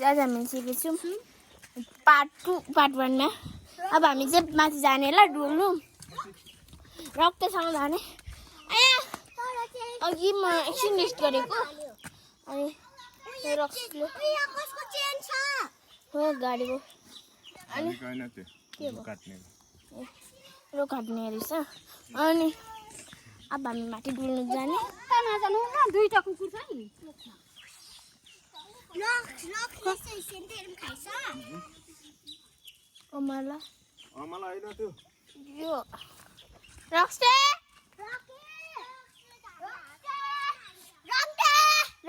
आज हामी सिकेछौँ part 2 part 1 मा अब हामी चाहिँ माथि जाने ल डुल्नु रक्तसँग जाने अघि म एकछिन रेस्ट गरेको अनि रक्सले हो गाडीको अनि के रो काट्ने रहेछ अनि अब हामी माथि डुल्नु जाने नजानु न दुईटा कुकुर छ नि अमला हैन त्यो यो रक्स्टे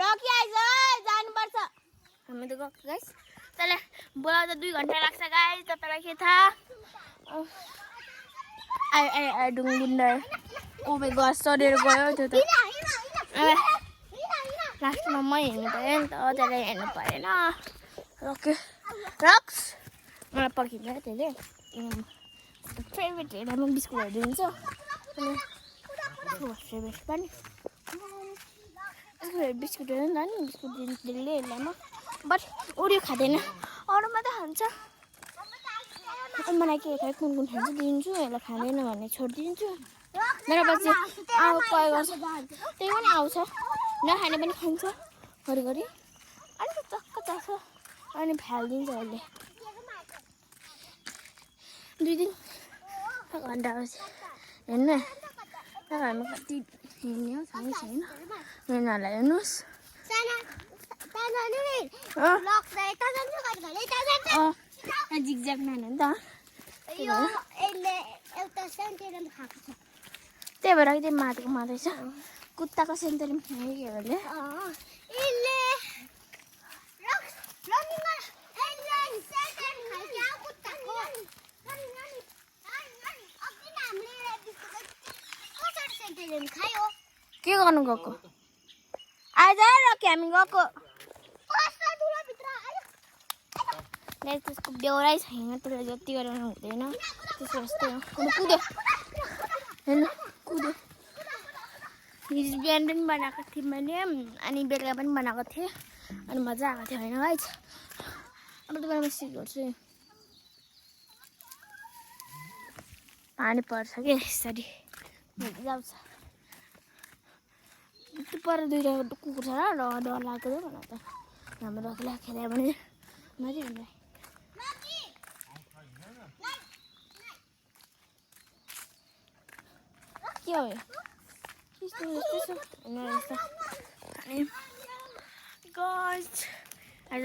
रकी आइज जानुपर्छ हामी त गएको गाइस त्यसले बोलाउँदा 2 घन्टा लाग्छ गाइस तपाईलाई के थाहा आई डुङ्गिन्डर ओ माय गॉड सडेर गयो त्यो त लास्टमा म हेर्नु पर्यो नि त त्यसलाई हेर्नु परेन ओके रक्स मलाई पर्खिन्छ त्यसले फेभरेट हेरेर म बिस्कुटहरू दिन्छ अनि फेभरेट पनि बिस्कुटहरू नि त नि बिस्कुट दिन्छ त्यसले हेर्दैमा बट ओरियो खाँदैन अरू मात्रै खान्छ मलाई के खायो कुन कुन खान्छ दिन्छु यसलाई खाँदैन भने छोडिदिन्छु मेरो पछि आउ कल गर्छ त्यही पनि आउँछ नखाने पनि खान्छ घरिघरि अलिक चक्क चाख्छ अनि फालिदिन्छ अहिले 2 दिन घन्टा पछि हेर्नु हामी कति हिँड्ने हो छैन यिनीहरूलाई हेर्नुहोस् जिगज्याग नानी हो नि त त्यही भएर त्यो माथिको माथि कुत्ताको सेन्टरमा खायो भने के गर्नु गएको आज रक्की हामी गएको त्यसको बेहोरै छैन त्यसले जति गराउनु हुँदैन त्यसो जस्तै हो कुद्यो हेर्नु कुद्यो हिजो बिहान पनि बनाएको थिएँ मैले अनि बेलुका पनि बनाएको थिएँ अनि मजा आएको थियो होइन गाइस अब त म सिक गर्छु पानी पर्छ कि यसरी जाउँछ पर 2टा कुकुर छ र डर लाग्दो भन त हाम्रो रक्कीलाई खेल्यो भने मजा हुन्छ के हो यो त्यस्तो अनि गाइस आज